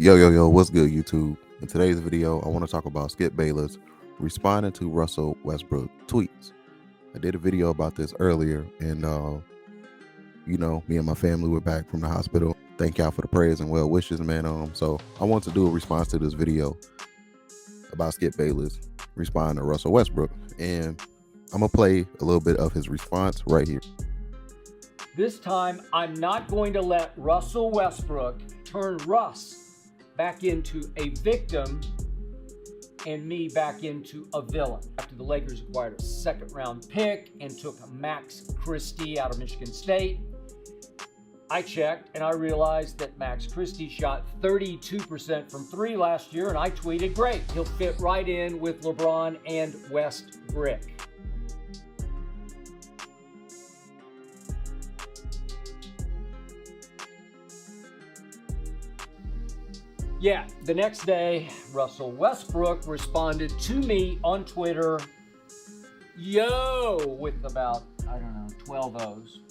Yo, what's good, YouTube? In today's video, I want to talk about Skipbayless responding to Russell Westbrook tweets. I did a video about this earlier, and me and my family were back from the hospital. Thank y'all for the prayers and well wishes, man. So I want to do a response to this video about Skipbayless responding to Russell Westbrook, and I'm gonna play a little bit of his response right here. This time, I'm not going to let Russell Westbrook turn Russ back into a victim and me back into a villain. After the Lakers acquired a second-round pick and took Max Christie out of Michigan State, I checked and I realized that Max Christie shot 32% from three last year, and I tweeted, great, he'll fit right in with LeBron and Westbrick. Yeah, the next day, Russell Westbrook responded to me on Twitter, yo, with about, 12 O's.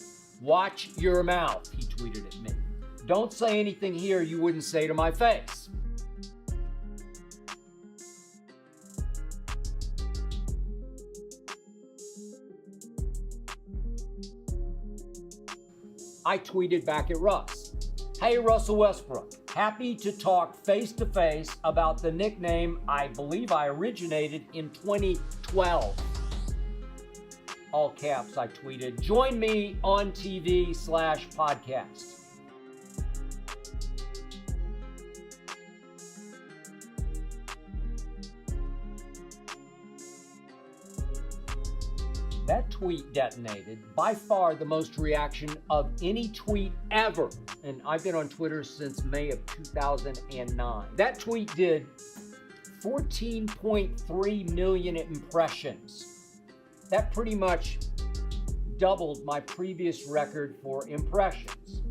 Watch your mouth, he tweeted at me. Don't say anything here you wouldn't say to my face. I tweeted back at Russ, hey, Russell Westbrook. Happy to talk face-to-face about the nickname I believe I originated in 2012. All caps, I tweeted, join me on TV/podcast. That tweet detonated, by far the most reaction of any tweet ever. And I've been on Twitter since May of 2009. That tweet did 14.3 million impressions. That pretty much doubled my previous record for impressions.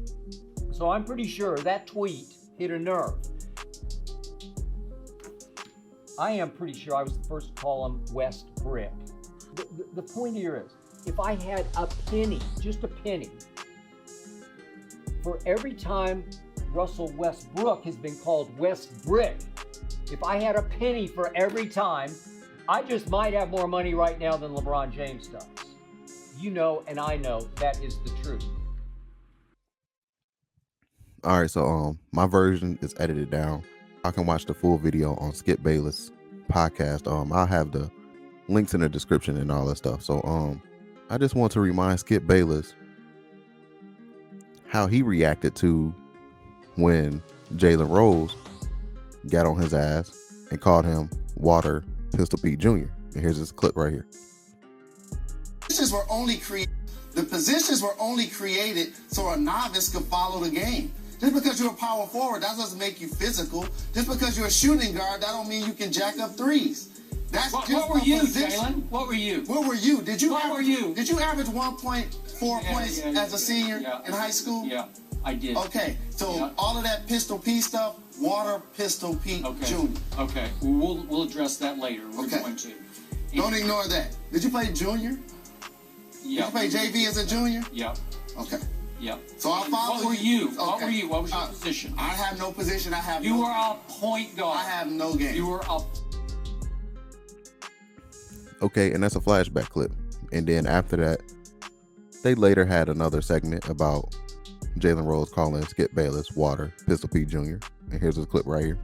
So I'm pretty sure that tweet hit a nerve. I am pretty sure I was the first to call him Westbrick. The point here is, if I had a penny, just a penny, for every time Russell Westbrook has been called Westbrick, if I had a penny for every time, I just might have more money right now than LeBron James does. You know, and I know that is the truth. All right, so my version is edited down. I can watch the full video on Skipbayless podcast. I'll have the links in the description and all that stuff. So I just want to remind Skipbayless how he reacted to when Jalen Rose got on his ass and called him Water Pistol Pete Jr. And here's this clip right here. The positions were only created so a novice could follow the game. Just because you're a power forward, that doesn't make you physical. Just because you're a shooting guard, that don't mean you can jack up threes. What were you, Jalen? What were you? What were you? Did you average 1.4 points as a senior in high school? Yeah, I did. Okay, so all of that Pistol Pete stuff, Water Pistol Pete Jr. Okay, we'll address that later. We're going to. Don't ignore that. Did you play junior? Yeah. Did you play JV as a junior? Yeah. Okay. Yeah. So I'll follow you. What were you? Okay. What were you? What was your position? I have no position. You were a point guard. I have no game. You were a... Okay, and that's a flashback clip. And then after that, they later had another segment about Jalen Rose calling Skipbayless Water Pistol Pete Jr. And here's this clip right here.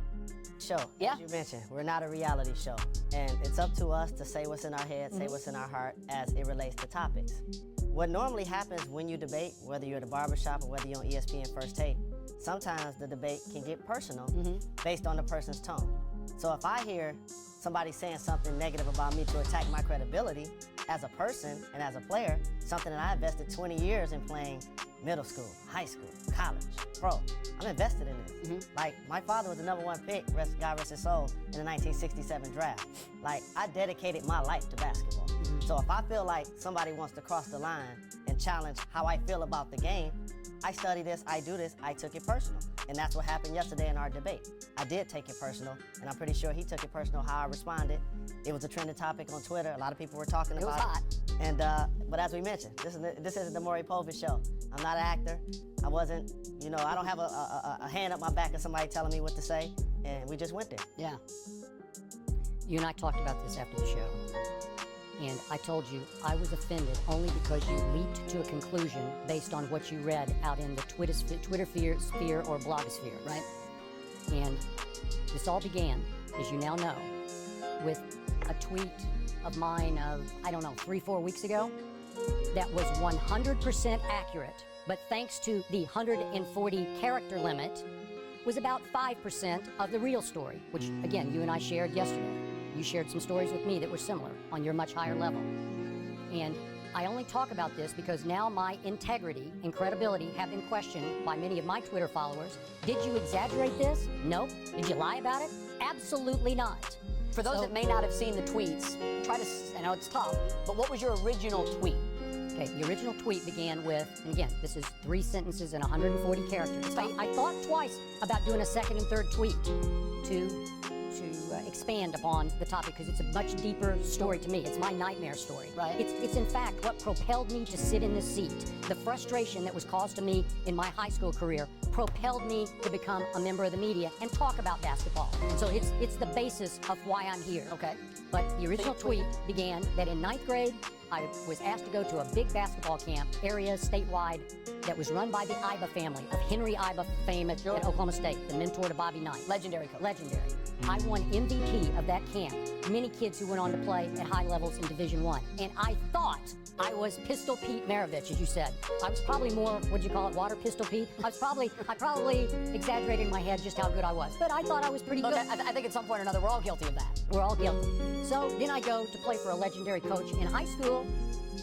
Show. Yeah. As you mentioned, we're not a reality show. And it's up to us to say what's in our head, say what's in our heart as it relates to topics. What normally happens when you debate, whether you're at a barbershop or whether you're on ESPN First Take, sometimes the debate can get personal based on the person's tone. So if I hear somebody saying something negative about me to attack my credibility as a person and as a player, something that I invested 20 years in playing middle school, high school, college, pro. I'm invested in this. Like, my father was the #1 pick, God rest his soul, in the 1967 draft. Like, I dedicated my life to basketball. So if I feel like somebody wants to cross the line and challenge how I feel about the game, I study this, I do this, I took it personal. And that's what happened yesterday in our debate. I did take it personal, and I'm pretty sure he took it personal how I responded. It was a trending topic on Twitter. A lot of people were talking about it. It was hot. And, but as we mentioned, this isn't the Maury Povich show. I'm not an actor. I wasn't, I don't have a hand up my back of somebody telling me what to say, and we just went there. Yeah. You and I talked about this after the show, and I told you I was offended only because you leaped to a conclusion based on what you read out in the Twitter sphere or blogosphere, right? And this all began, as you now know, with a tweet of mine of, 3-4 weeks ago that was 100% accurate, but thanks to the 140 character limit, was about 5% of the real story, which, again, you and I shared yesterday. You shared some stories with me that were similar on your much higher level. And I only talk about this because now my integrity and credibility have been questioned by many of my Twitter followers. Did you exaggerate this? Nope. Did you lie about it? Absolutely not. For those that may not have seen the tweets, I know it's tough, but what was your original tweet? Okay, the original tweet began with, and again, this is 3 sentences and 140 characters. I thought twice about doing a second and third tweet to expand upon the topic because it's a much deeper story to me. It's my nightmare story. Right. It's in fact what propelled me to sit in this seat. The frustration that was caused to me in my high school career propelled me to become a member of the media and talk about basketball. So it's the basis of why I'm here. Okay. But the original tweet began that in 9th grade, I was asked to go to a big basketball camp, area statewide, that was run by the Iba family of Henry Iba fame at Oklahoma State, the mentor to Bobby Knight. Legendary coach. Legendary. I won MVP of that camp. Many kids who went on to play at high levels in Division I. And I thought I was Pistol Pete Maravich, as you said. I was probably more, what'd you call it, Water Pistol Pete? I probably exaggerated in my head just how good I was. But I thought I was pretty good. I think at some point or another, we're all guilty of that. We're all guilty. So then I go to play for a legendary coach in high school.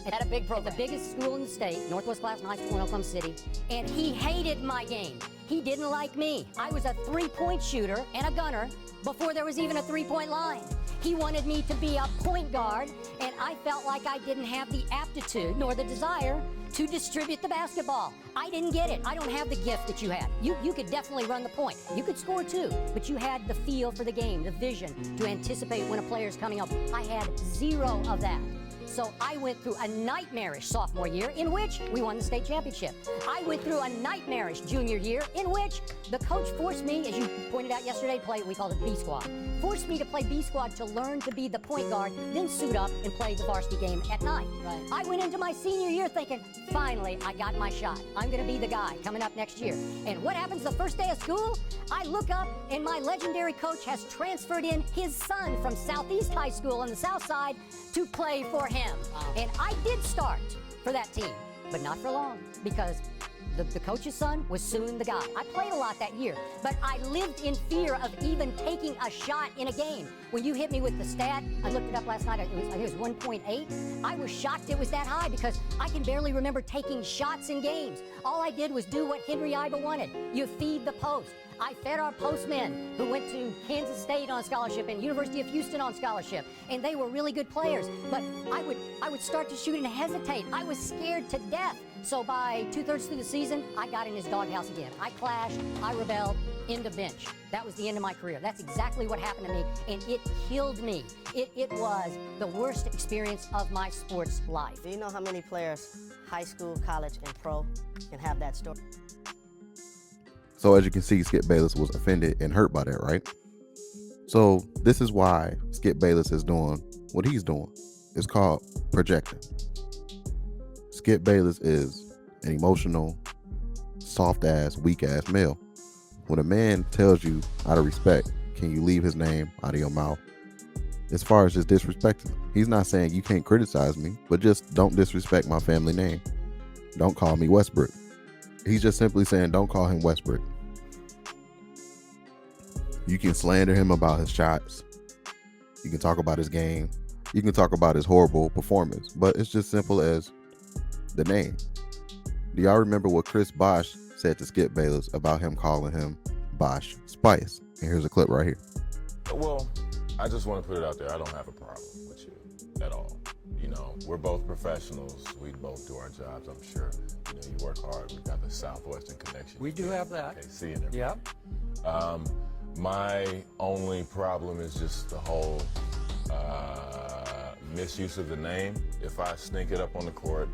At a big program. At the biggest school in the state, Northwest Classic High School in Oklahoma City, and he hated my game. He didn't like me. I was a 3-point shooter and a gunner before there was even a 3-point line. He wanted me to be a point guard, and I felt like I didn't have the aptitude nor the desire to distribute the basketball. I didn't get it. I don't have the gift that you had. You could definitely run the point. You could score too, but you had the feel for the game, the vision to anticipate when a player's coming up. I had 0 of that. So I went through a nightmarish sophomore year in which we won the state championship. I went through a nightmarish junior year in which the coach forced me, as you pointed out yesterday, to play, we called it B squad. Forced me to play B squad to learn to be the point guard, then suit up and play the varsity game at night. Right. I went into my senior year thinking, finally, I got my shot. I'm gonna be the guy coming up next year. And what happens the first day of school? I look up and my legendary coach has transferred in his son from Southeast High School on the South Side to play for him. Wow. And I did start for that team, but not for long because the coach's son was soon the guy. I played a lot that year, but I lived in fear of even taking a shot in a game. When you hit me with the stat, I looked it up last night, I think it was 1.8. I was shocked it was that high because I can barely remember taking shots in games. All I did was do what Henry Iba wanted. You feed the post. I fed our postmen who went to Kansas State on scholarship and University of Houston on scholarship, and they were really good players. But I would start to shoot and hesitate. I was scared to death. So by 2/3 through the season, I got in his doghouse again. I clashed, I rebelled, into bench. That was the end of my career. That's exactly what happened to me, and it killed me. It was the worst experience of my sports life. Do you know how many players, high school, college, and pro, can have that story? So as you can see, Skipbayless was offended and hurt by that, right? So this is why Skipbayless is doing what he's doing. It's called projecting. Skipbayless is an emotional, soft-ass, weak-ass male. When a man tells you out of respect, can you leave his name out of your mouth? As far as just disrespecting him. He's not saying you can't criticize me, but just don't disrespect my family name. Don't call me Westbrook. He's just simply saying don't call him Westbrook. You can slander him about his shots. You can talk about his game. You can talk about his horrible performance, but it's just simple as the name. Do y'all remember what Chris Bosh said to Skipbayless about him calling him Bosh Spice? And here's a clip right here. Well, I just want to put it out there. I don't have a problem with you at all. You know, we're both professionals. We both do our jobs, I'm sure. You know, you work hard. We've got the Southwestern connection. We do have that. KC and everything. Yeah. My only problem is just the whole misuse of the name. If I stink it up on the court,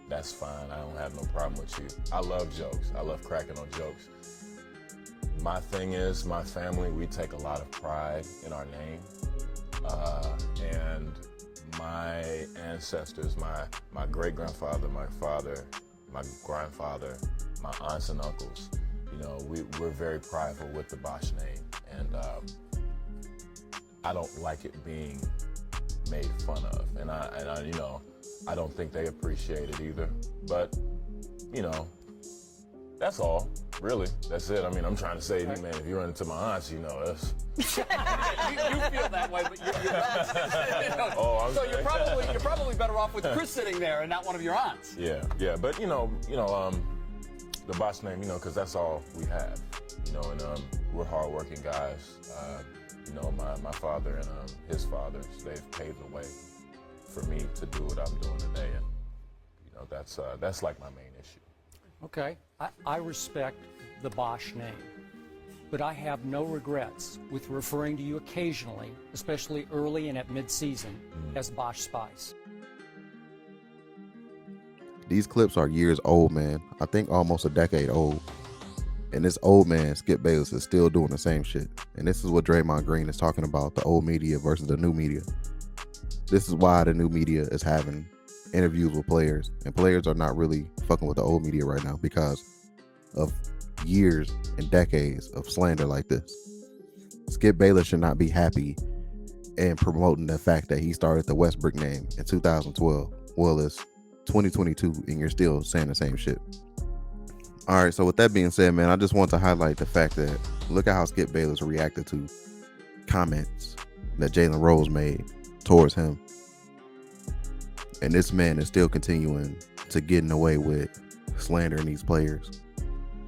that's fine. I don't have no problem with you. I love jokes. I love cracking on jokes. My thing is, my family, we take a lot of pride in our name. And my ancestors, my great-grandfather, my father, my grandfather, my aunts and uncles, you know, we're very prideful with the Bosh name. And I don't like it being made fun of. And I, you know, I don't think they appreciate it either. But, you know, that's all, really. That's it. I mean, I'm trying to say, man, if you run into my aunts, you know, that's... you feel that way, but you're not. Oh, so you're probably better off with Chris sitting there and not one of your aunts. Yeah, but you know, the Bosh name, you know, because that's all we have, you know, and we're hardworking guys. You know, my father and his fathers, they've paved the way for me to do what I'm doing today, and you know, that's like my main issue. Okay, I respect the Bosh name, but I have no regrets with referring to you occasionally, especially early and at mid-season, as Bosh Spice. These clips are years old, man. I think almost a decade old. And this old man, Skipbayless, is still doing the same shit. And this is what Draymond Green is talking about, the old media versus the new media. This is why the new media is having interviews with players, and players are not really fucking with the old media right now because of years and decades of slander like this. Skipbayless should not be happy and promoting the fact that he started the Westbrick name in 2012. Well, it's 2022 and you're still saying the same shit. All right, so with that being said, man, I just want to highlight the fact that look at how Skipbayless reacted to comments that Jalen Rose made towards him. And this man is still continuing to getting away with slandering these players.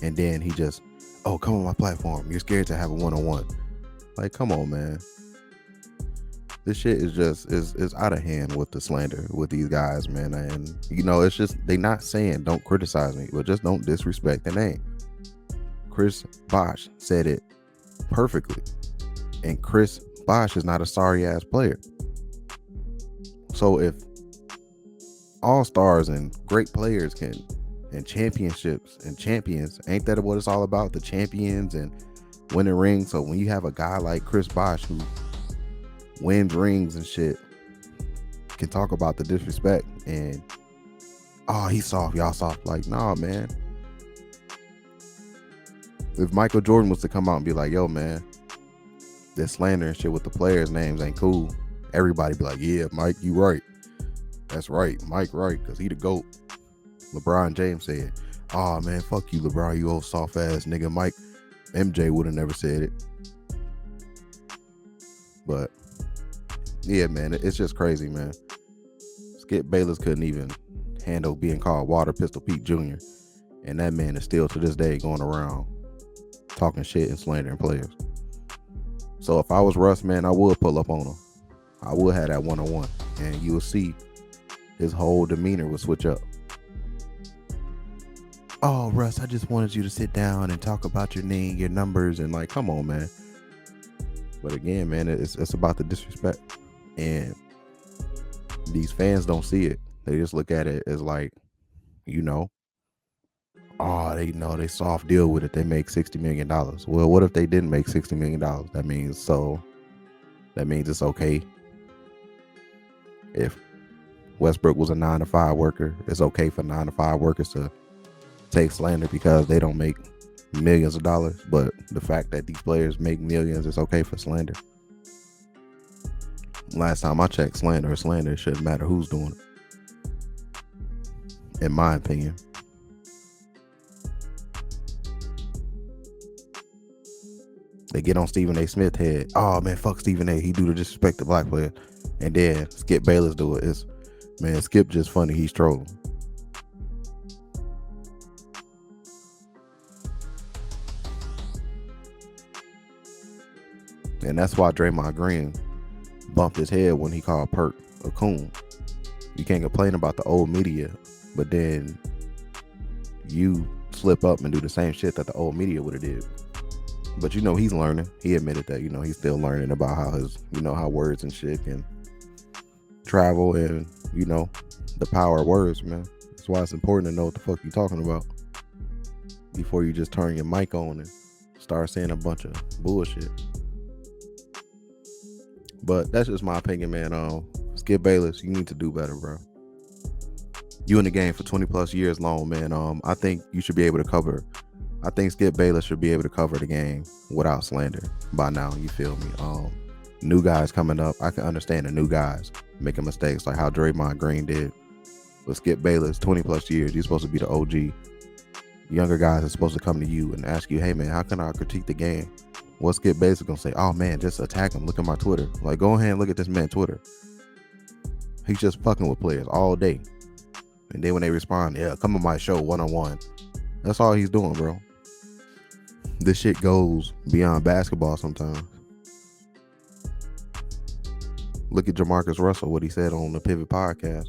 And then he just, oh, come on my platform. You're scared to have a one-on-one. Like, come on, man. This shit is just, is out of hand with the slander with these guys, man. And, you know, it's just, they not saying don't criticize me, but just don't disrespect the name. Chris Bosh said it perfectly. And Chris Bosh is not a sorry-ass player. So if all-stars and great players and championships and champions, ain't that what it's all about? The champions and winning rings. So when you have a guy like Chris Bosh who wins rings and shit, can talk about the disrespect and, oh, he's soft, y'all soft. Like, nah, man. If Michael Jordan was to come out and be like, yo, man, this slander and shit with the players' names ain't cool, everybody be like, yeah, Mike, you right. That's right, Mike right, because he the GOAT. LeBron James said, oh, man, fuck you, LeBron, you old soft-ass nigga. Mike, MJ would have never said it. But, yeah, man, it's just crazy, man. Skipbayless couldn't even handle being called Water Pistol Pete Jr. And that man is still, to this day, going around talking shit and slandering players. So if I was Russ, man, I would pull up on him. I would have that one-on-one. And you will see his whole demeanor will switch up. Oh, Russ, I just wanted you to sit down and talk about your name, your numbers, and like, come on, man. But again, man, it's about the disrespect. And these fans don't see it. They just look at it as like, you know, oh, they know they soft deal with it. They make $60 million. Well, what if they didn't make $60 million? That means it's okay. If Westbrook was a 9-to-5 worker, it's okay for 9-to-5 workers to take slander because they don't make millions of dollars. But the fact that these players make millions, it's okay for slander. Last time I checked, slander, it shouldn't matter who's doing it, in my opinion. They get on Stephen A. Smith's head. Oh, man, fuck Stephen A. He do the disrespect to black players. And then Skipbayless do it. It's, man, Skip just funny. He's trolling. And that's why Draymond Green bumped his head when he called Perk a coon. You can't complain about the old media, but then you slip up and do the same shit that the old media would have did. But you know, he's learning. He admitted that, you know, he's still learning about how his, you know, how words and shit can travel, and, you know, the power of words, man. That's why it's important to know what the fuck you're talking about before you just turn your mic on and start saying a bunch of bullshit. But that's just my opinion, man. Skipbayless, you need to do better, bro. You in the game for 20 plus years long, man. I think you should be able to cover. I think Skipbayless should be able to cover the game without slander by now. You feel me? New guys coming up, I can understand the new guys making mistakes like how Draymond Green did. But Skipbayless, 20 plus years, you're supposed to be the OG. Younger guys are supposed to come to you and ask you, hey man, how can I critique the game? What's Skipbayless gonna say? Oh man, just attack him. Look at my Twitter. Like, go ahead and look at this man's Twitter. He's just fucking with players all day. And then when they respond, yeah, come on my show one-on-one. That's all he's doing, bro. This shit goes beyond basketball sometimes. Look at Jamarcus Russell, what he said on the Pivot podcast.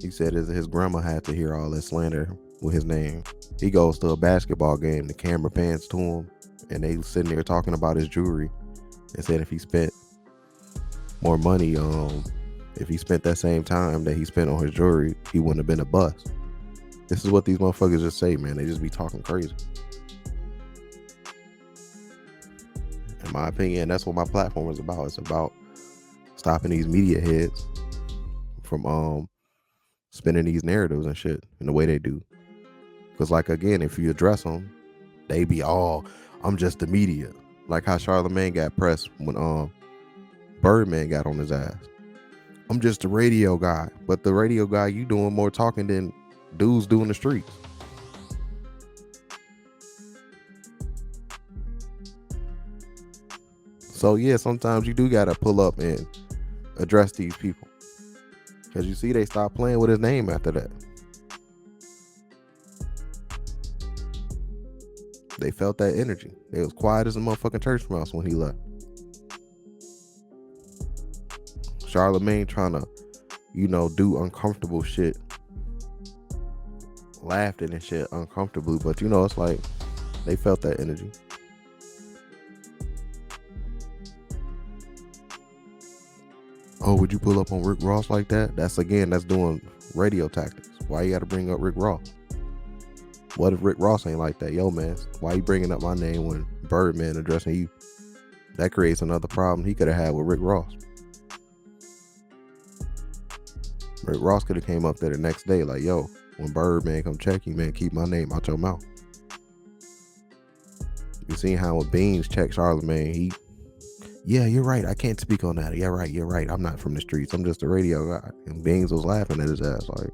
He said his grandma had to hear all that slander with his name. He goes to a basketball game, the camera pans to him, and they sitting there talking about his jewelry and said if he spent more money, if he spent that same time that he spent on his jewelry, he wouldn't have been a bust. This is what these motherfuckers just say, man. They just be talking crazy. In my opinion, that's what my platform is about. It's about stopping these media heads from spinning these narratives and shit in the way they do. Because, like, again, if you address them, they be all, I'm just the media. Like how Charlamagne got pressed when Birdman got on his ass. I'm just a radio guy. But the radio guy, you doing more talking than dudes do in the streets. So yeah, sometimes you do gotta pull up and address these people. Because you see they stopped playing with his name after that. They felt that energy. They was quiet as a motherfucking church mouse when he left. Charlamagne trying to, you know, do uncomfortable shit. Laughed at and shit uncomfortably. But, you know, it's like they felt that energy. Oh, would you pull up on Rick Ross like that? That's doing radio tactics. Why you got to bring up Rick Ross? What if Rick Ross ain't like that? Yo, man, why you bringing up my name when Birdman addressing you? That creates another problem he could have had with Rick Ross. Rick Ross could have came up there the next day like, yo, when Birdman come check you, man, keep my name out your mouth. You seen how when Beans checked Charlamagne, yeah, you're right. I can't speak on that. Yeah, right. You're right. I'm not from the streets. I'm just a radio guy. And Beans was laughing at his ass like,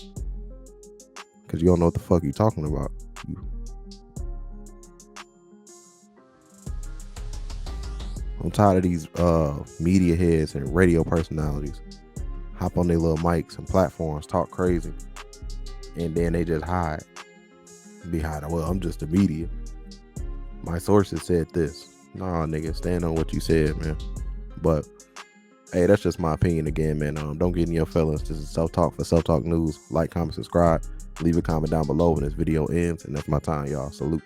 because you don't know what the fuck you talking about. I'm tired of these media heads and radio personalities hop on their little mics and platforms, talk crazy, and then they just hide behind, well, I'm just the media. My sources said this. Nah, nigga, stand on what you said, man. But hey, that's just my opinion again, man. Don't get in your feelings. This is Self-Talk for Selftalk News. Like, comment, subscribe. Leave a comment down below when this video ends. And that's my time, y'all. Salute.